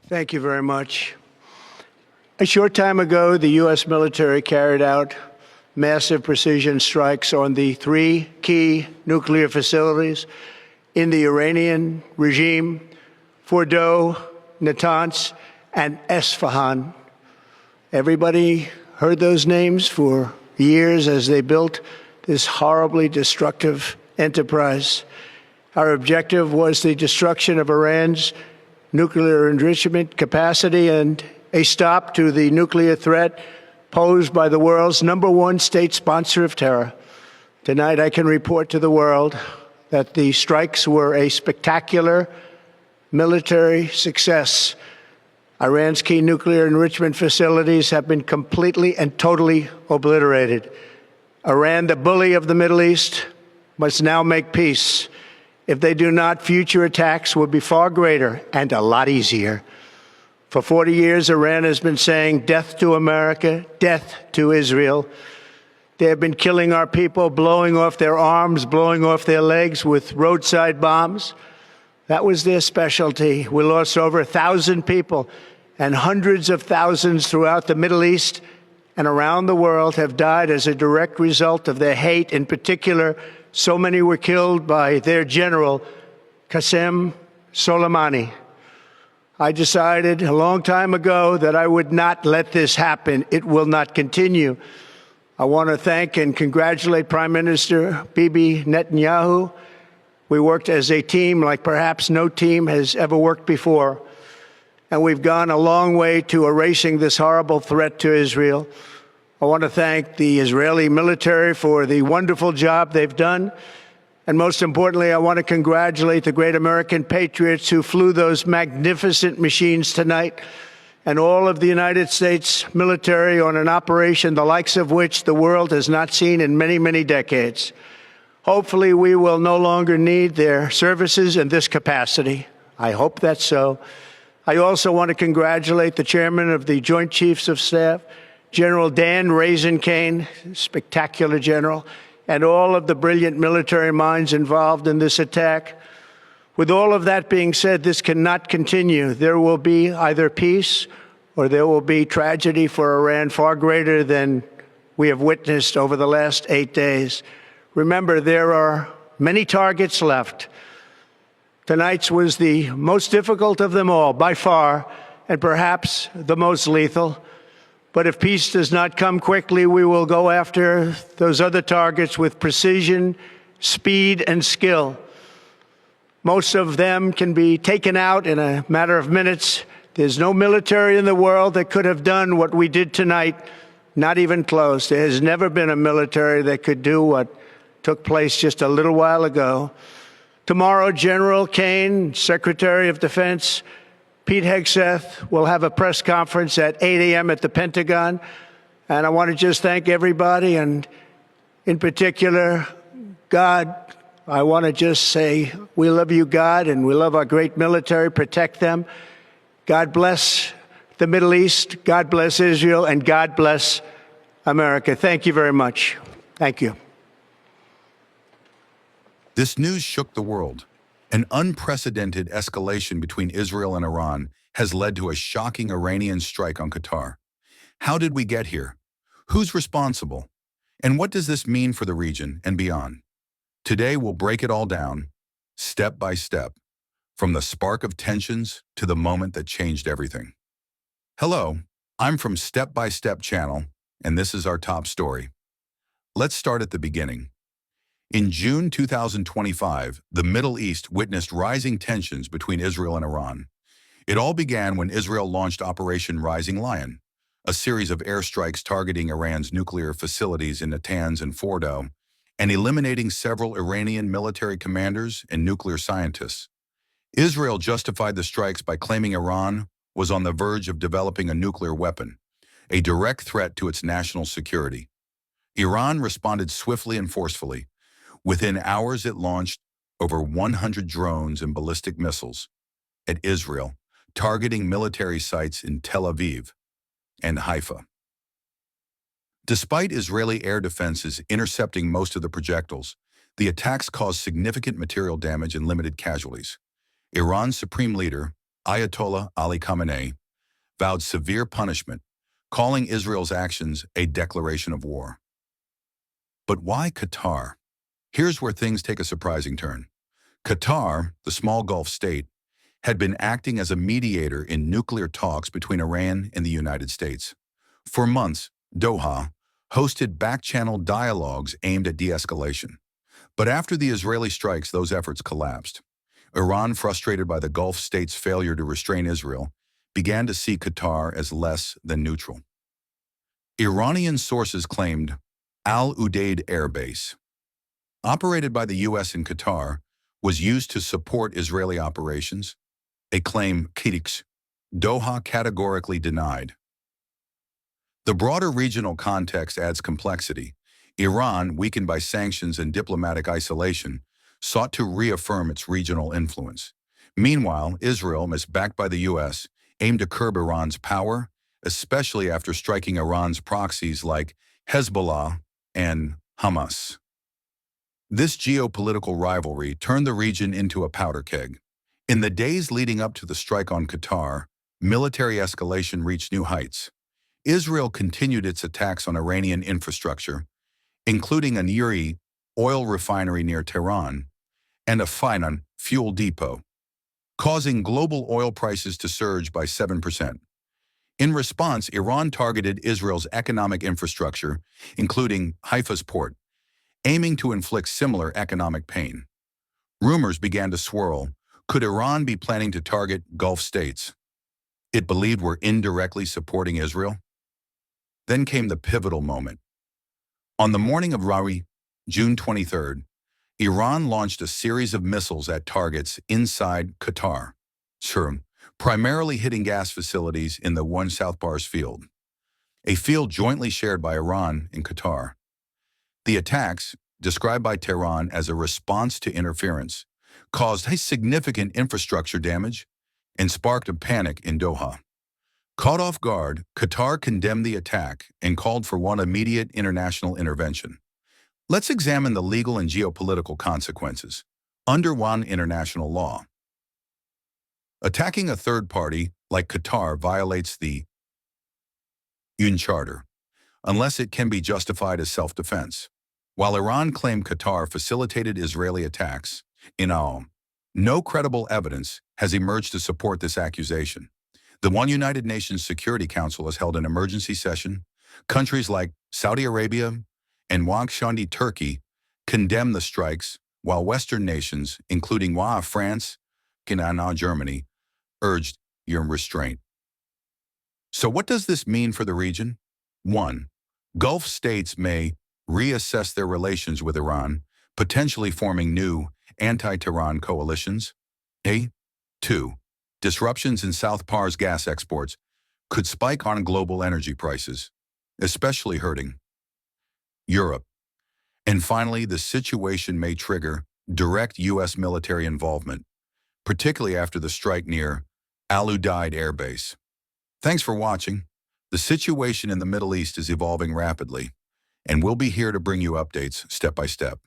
Thank you very much. A short time ago, the U.S. military carried out massive precision strikes on the three key nuclear facilities in the Iranian regime: Fordow, Natanz, and Esfahan. Everybody heard those names for years as they built this horribly destructive enterprise. Our objective was the destruction of Iran's nuclear enrichment capacity and a stop to the nuclear threat posed by the world's #1 state sponsor of terror. Tonight, I can report to the world that the strikes were a spectacular military success. Iran's key nuclear enrichment facilities have been completely and totally obliterated. Iran, the bully of the Middle East, must now make peace. If they do not, future attacks will be far greater and a lot easier. For 40 years, Iran has been saying death to America, death to Israel. They have been killing our people, blowing off their arms, blowing off their legs with roadside bombs. That was their specialty. We lost over 1,000 people, and hundreds of thousands throughout the Middle East and around the world have died as a direct result of their hate. In particular, so many were killed by their general, Qasem Soleimani. I decided a long time ago that I would not let this happen. It will not continue. I want to thank and congratulate Prime Minister Bibi Netanyahu. We worked as a team like perhaps no team has ever worked before. And we've gone a long way to erasing this horrible threat to Israel. I want to thank the Israeli military for the wonderful job they've done. And most importantly, I want to congratulate the great American patriots who flew those magnificent machines tonight, and all of the United States military on an operation the likes of which the world has not seen in many, many decades. Hopefully, we will no longer need their services in this capacity. I hope that's so. I also want to congratulate the chairman of the Joint Chiefs of Staff, General Dan Raisin Kane, spectacular general, and all of the brilliant military minds involved in this attack. With all of that being said, this cannot continue. There will be either peace or there will be tragedy for Iran far greater than we have witnessed over the last 8 days. Remember, there are many targets left. Tonight's was the most difficult of them all, by far, and perhaps the most lethal. But if peace does not come quickly, we will go after those other targets with precision, speed, and skill. Most of them can be taken out in a matter of minutes. There's no military in the world that could have done what we did tonight, not even close. There has never been a military that could do what took place just a little while ago. Tomorrow, General Kane, Secretary of Defense, Pete Hegseth will have a press conference at 8 a.m. at the Pentagon. And I want to just thank everybody, and in particular, God. I want to just say we love you, God, and we love our great military. Protect them. God bless the Middle East. God bless Israel. And God bless America. Thank you very much. Thank you. This news shook the world. An unprecedented escalation between Israel and Iran has led to a shocking Iranian strike on Qatar. How did we get here? Who's responsible? And what does this mean for the region and beyond? Today, we'll break it all down, step by step, from the spark of tensions to the moment that changed everything. Hello, I'm from Step by Step channel, and this is our top story. Let's start at the beginning. In June 2025, the Middle East witnessed rising tensions between Israel and Iran. It all began when Israel launched Operation Rising Lion, a series of airstrikes targeting Iran's nuclear facilities in Natanz and Fordow, and eliminating several Iranian military commanders and nuclear scientists. Israel justified the strikes by claiming Iran was on the verge of developing a nuclear weapon, a direct threat to its national security. Iran responded swiftly and forcefully. Within hours, it launched over 100 drones and ballistic missiles at Israel, targeting military sites in Tel Aviv and Haifa. Despite Israeli air defenses intercepting most of the projectiles, the attacks caused significant material damage and limited casualties. Iran's supreme leader, Ayatollah Ali Khamenei, vowed severe punishment, calling Israel's actions a declaration of war. But why Qatar? Here's where things take a surprising turn. Qatar, the small Gulf state, had been acting as a mediator in nuclear talks between Iran and the United States. For months, Doha hosted back-channel dialogues aimed at de-escalation. But after the Israeli strikes, those efforts collapsed. Iran, frustrated by the Gulf state's failure to restrain Israel, began to see Qatar as less than neutral. Iranian sources claimed Al Udeid Air Base, operated by the U.S. in Qatar, was used to support Israeli operations, a claim critics Doha categorically denied. The broader regional context adds complexity. Iran, weakened by sanctions and diplomatic isolation, sought to reaffirm its regional influence. Meanwhile, Israel, misbacked by the U.S., aimed to curb Iran's power, especially after striking Iran's proxies like Hezbollah and Hamas. This geopolitical rivalry turned the region into a powder keg. In the days leading up to the strike on Qatar, military escalation reached new heights. Israel continued its attacks on Iranian infrastructure, including a Nuri oil refinery near Tehran and a Finan fuel depot, causing global oil prices to surge by 7%. In response, Iran targeted Israel's economic infrastructure, including Haifa's port, aiming to inflict similar economic pain. Rumors began to swirl. Could Iran be planning to target Gulf states it believed were indirectly supporting Israel? Then came the pivotal moment. On the morning of June 23rd, Iran launched a series of missiles at targets inside Qatar, primarily hitting gas facilities in the One South Pars field, a field jointly shared by Iran and Qatar. The attacks, described by Tehran as a response to interference, caused significant infrastructure damage and sparked a panic in Doha. Caught off guard, Qatar condemned the attack and called for one immediate international intervention. Let's examine the legal and geopolitical consequences. Under one international law, attacking a third party like Qatar violates the UN Charter, unless it can be justified as self-defense. While Iran claimed Qatar facilitated Israeli attacks, in all, no credible evidence has emerged to support this accusation. The United Nations Security Council has held an emergency session. Countries like Saudi Arabia and Wakshandi Turkey condemned the strikes, while Western nations, including France and Germany, urged restraint. So what does this mean for the region? 1. Gulf states may reassess their relations with Iran, potentially forming new anti-Tehran coalitions. 2. Disruptions in South Pars gas exports could spike on global energy prices, especially hurting Europe. And finally, the situation may trigger direct U.S. military involvement, particularly after the strike near Al Udeid Air Base. Thanks for watching. The situation in the Middle East is evolving rapidly, and we'll be here to bring you updates step by step.